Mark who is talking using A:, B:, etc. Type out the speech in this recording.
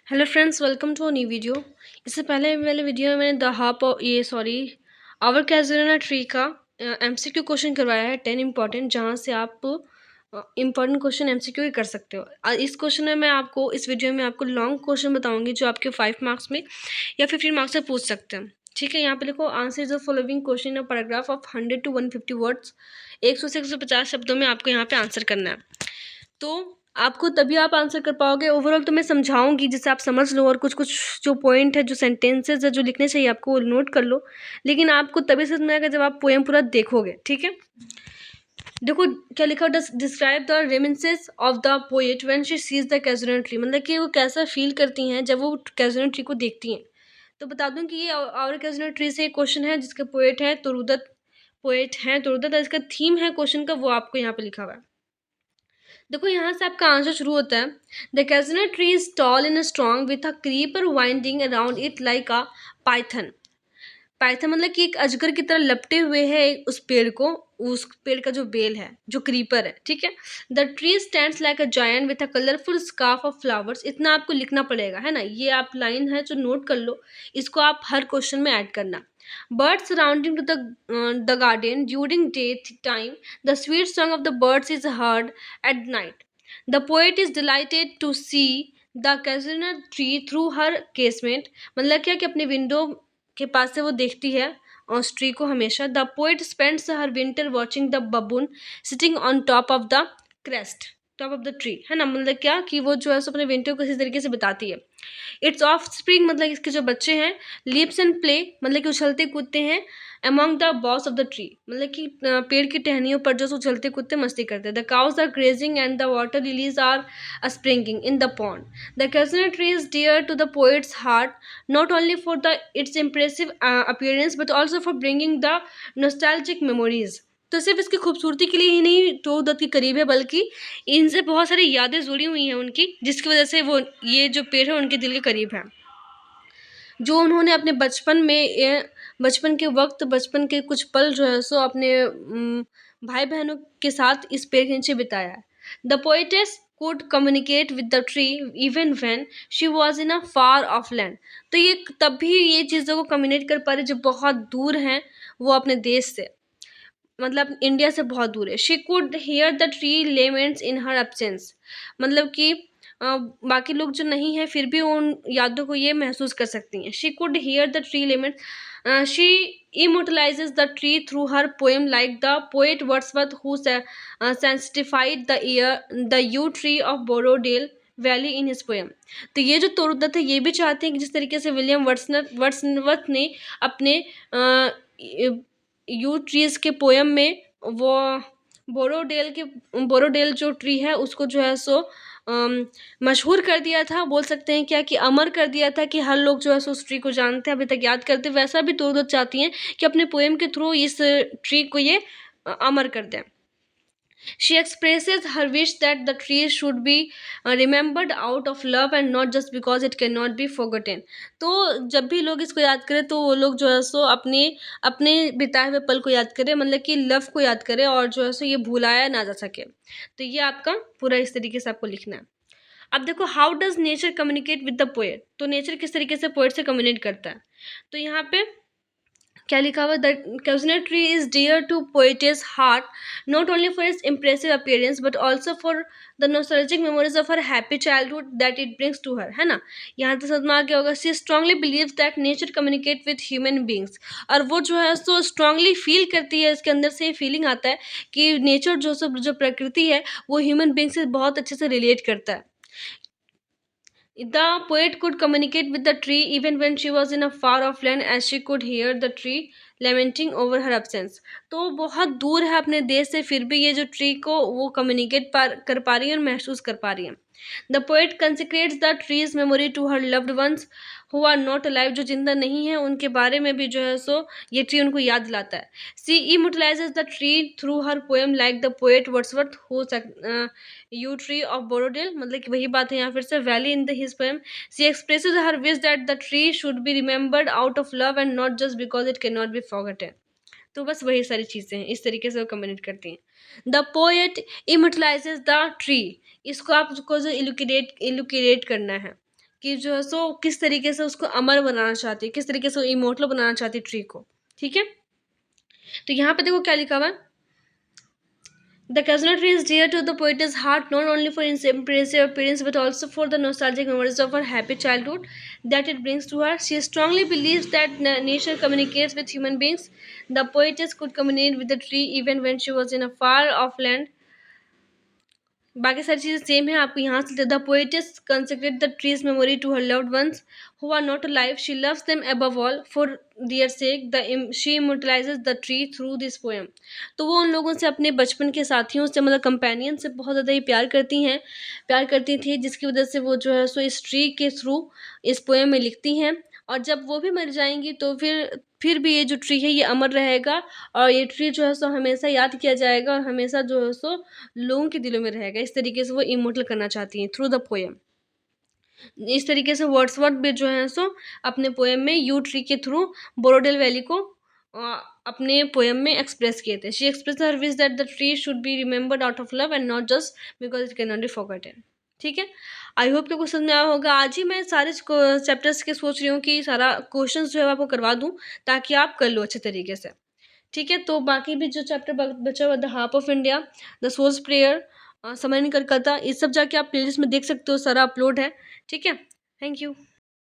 A: Hello friends, welcome to a new video. इससे पहले वाले वीडियो में मैंने द हाफ ये सॉरी आवर कैजुलना ट्री का एमसीक्यू क्वेश्चन करवाया है 10 इंपॉर्टेंट, जहां से आप इंपॉर्टेंट क्वेश्चन एमसीक्यू ही कर सकते हो। इस क्वेश्चन में मैं आपको इस वीडियो में आपको लॉन्ग क्वेश्चन बताऊंगी जो आपके 5 मार्क्स में या 15 मार्क्स से पूछ सकते हैं। ठीक है, यहाँ पे लिखो answer the following question in paragraph of 100 to 150 words. 100 से 150 शब्दों में आपको यहाँ पे आंसर करना है। तो आपको तभी आप आंसर कर पाओगे। ओवरऑल तो मैं समझाऊंगी जिससे आप समझ लो, और कुछ कुछ जो पॉइंट है, जो सेंटेंसेस है, जो लिखने चाहिए आपको वो नोट कर लो। लेकिन आपको तभी समझ में आएगा जब आप पोएम पूरा देखोगे। ठीक है, देखो क्या लिखा, describe the reminiscence of the poet when she sees the casuarina tree. मतलब कि वो कैसा फील करती हैं जब वो कैजुलर ट्री को देखती हैं। तो बता दूं कि ये और कैजुलर ट्री से एक क्वेश्चन है जिसके पोएट हैं तुरुदत्त। इसका थीम है क्वेश्चन का, वो आपको यहाँ पे लिखा हुआ है। देखो यहाँ से आपका आंसर शुरू होता है। The casuarina tree is tall and strong with a creeper winding around it like a python. Python मतलब कि एक अजगर की तरह लपटे हुए है उस पेड़ को, उस पेड़ का जो बेल है, जो क्रीपर है। ठीक है, the tree stands like a giant with a colourful scarf of flowers. इतना आपको लिखना पड़ेगा, है ना। ये आप लाइन है जो नोट कर लो, इसको आप हर क्वेश्चन में ऐड करना। Birds surrounding to the garden during daytime. The sweet song of the birds is heard at night. The poet is delighted to see the casino tree through her casement. मतलब क्या कि अपने window के पास से वो देखती है उस ट्री को हमेशा। The poet spends her winter watching the बबून sitting on top of the tree, है ना। मतलब क्या कि वो जो है सो अपने विंटर को इसी तरीके से बिताती है। इट्स ऑफ स्प्रिंग मतलब इसके जो बच्चे हैं, लिप्स एंड प्ले मतलब कि उछलते कूदते हैं among the boss of the tree. मतलब कि पेड़ की टहनियों पर जो उछलते कूदते मस्ती करते हैं। The cows are grazing and the water lilies are springing in the pond. The casuarina tree is dear to the poet's heart, not only for the its impressive appearance but also for bringing the nostalgic memories। तो सिर्फ इसकी खूबसूरती के लिए ही नहीं तो दत्त के करीब है, बल्कि इनसे बहुत सारी यादें जुड़ी हुई हैं उनकी, जिसकी वजह से वो ये जो पेड़ है उनके दिल के करीब है। जो उन्होंने अपने बचपन में बचपन के वक्त, बचपन के कुछ पल जो है सो अपने भाई बहनों के साथ इस पेड़ के नीचे बिताया है। The poetess could communicate with the tree even when she was in a far off land। तो ये तब भी ये चीज़ों को कम्युनिकेट कर पा रही जो बहुत दूर हैं वो अपने देश से, मतलब इंडिया से बहुत दूर है। She could here the tree laments in her absence. मतलब कि बाकी लोग जो नहीं है फिर भी उन यादों को ये महसूस कर सकती हैं। She could here the tree laments. She immortalizes the tree through her poem like the poet Wordsworth who sanctified the yew tree of Borrowdale valley in his poem. तो ये जो तोरुदत्त है ये भी चाहते हैं कि जिस तरीके से विलियम वर्ड्सवर्थ ने अपने यू ट्रीज के पोयम में वो बोरोडेल जो ट्री है उसको जो है सो मशहूर कर दिया था, बोल सकते हैं क्या कि अमर कर दिया था, कि हर लोग जो है सो उस ट्री को जानते हैं, अभी तक याद करते हैं। वैसा भी तोरुदत्त चाहती हैं कि अपने पोएम के थ्रू इस ट्री को ये अमर कर दें। She expresses her wish that the tree should be remembered out of love and not just because it cannot be forgotten। तो जब भी लोग इसको याद करें तो वो लोग जो है सो अपने अपने बिताए हुए पल को याद करें, मतलब कि लव को याद करें, और जो है सो ये भुलाया ना जा सके। तो ये आपका पूरा इस तरीके से आपको लिखना है। अब देखो how does nature communicate with the poet. तो नेचर किस तरीके से पोएट से कम्युनिकेट करता है। तो यहाँ पे क्या लिखा हुआ, the casuarina tree is dear to poetess heart not only for its impressive appearance but also for the nostalgic memories of her happy childhood that it brings to her, है ना। यहाँ तक समझ में आ गया होगा। She strongly believe that nature communicate with human beings. और वो जो है सो स्ट्रांगली फील करती है, इसके अंदर से फीलिंग आता है कि नेचर जो सब जो प्रकृति है वो ह्यूमन बींग से बहुत अच्छे से रिलेट करता है। The poet could communicate with the tree even when she was in a far off land as she could hear the tree lamenting over her absence। तो बहुत दूर है अपने देश से फिर भी ये जो ट्री को वो कम्युनिकेट कर पा रही है और महसूस कर पा रही है। The poet consecrates the tree's memory to her loved ones who are not alive. जो जिंदा नहीं है उनके बारे में भी जो है सो ये ट्री उनको याद दिलाता है। सी इमोटलाइजेज the tree through her poem like the poet Wordsworth who you tree of बोरोडेल। मतलब कि वही बात है यहाँ फिर से, valley in the his poem. C expresses her wish that the tree should be remembered out of love and not just because it can not be forgotten. तो बस वही सारी चीज़ें हैं, इस तरीके से वो कम्युनिकेट करती हैं। The poet immortalizes the tree. इसको आपको जो इलुकेट करना है, कि जो है सो किस तरीके से उसको अमर बनाना चाहती है, किस तरीके से इमोर्टल बनाना चाहती है ट्री को। ठीक है, तो यहाँ पे देखो क्या लिखा हुआ है। The casino tree is dear to the poet's heart not only for its impressive appearance but also for the nostalgic memories of her happy childhood that it brings to her. She strongly believes that nature communicates with human beings. The poetess could communicate with the tree even when she was in a far off land. बाकी सारी चीज़ें same है, आपको यहाँ से the poetess consecrate the tree's memory to her loved ones who are not alive, she loves them above all for their sake, the she immortalizes the tree through this poem. तो वो उन लोगों से, अपने बचपन के साथियों से, मतलब कंपेनियन से बहुत ज़्यादा ही प्यार करती हैं, प्यार करती थी, जिसकी वजह से वो जो है सो इस ट्री के थ्रू इस पोएम में लिखती हैं। और जब वो भी मर जाएंगी तो फिर भी ये जो ट्री है ये अमर रहेगा, और ये ट्री जो है सो हमेशा याद किया जाएगा, और हमेशा जो है सो लोगों के दिलों में रहेगा। इस तरीके से वो इमोर्टल करना चाहती हैं थ्रू द पोएम। इस तरीके से वर्ड्सवर्थ भी जो है सो अपने पोएम में यू ट्री के थ्रू बोरोडेल वैली को अपने पोएम में एक्सप्रेस किए थे। She express her wish that the tree should be remembered out of love and not just because it can not be forgotten. ठीक है, आई होप कि कुछ समझ में आया होगा। आज ही मैं सारे चैप्टर्स के सोच रही हूँ कि सारा क्वेश्चन जो है आपको करवा दूँ, ताकि आप कर लो अच्छे तरीके से। ठीक है, तो बाकी भी जो चैप्टर बचा हुआ, the harp of India, the soul's prayer, summer in Calcutta, ये सब जाके आप प्लेलिस्ट में देख सकते हो, सारा अपलोड है। ठीक है, थैंक यू।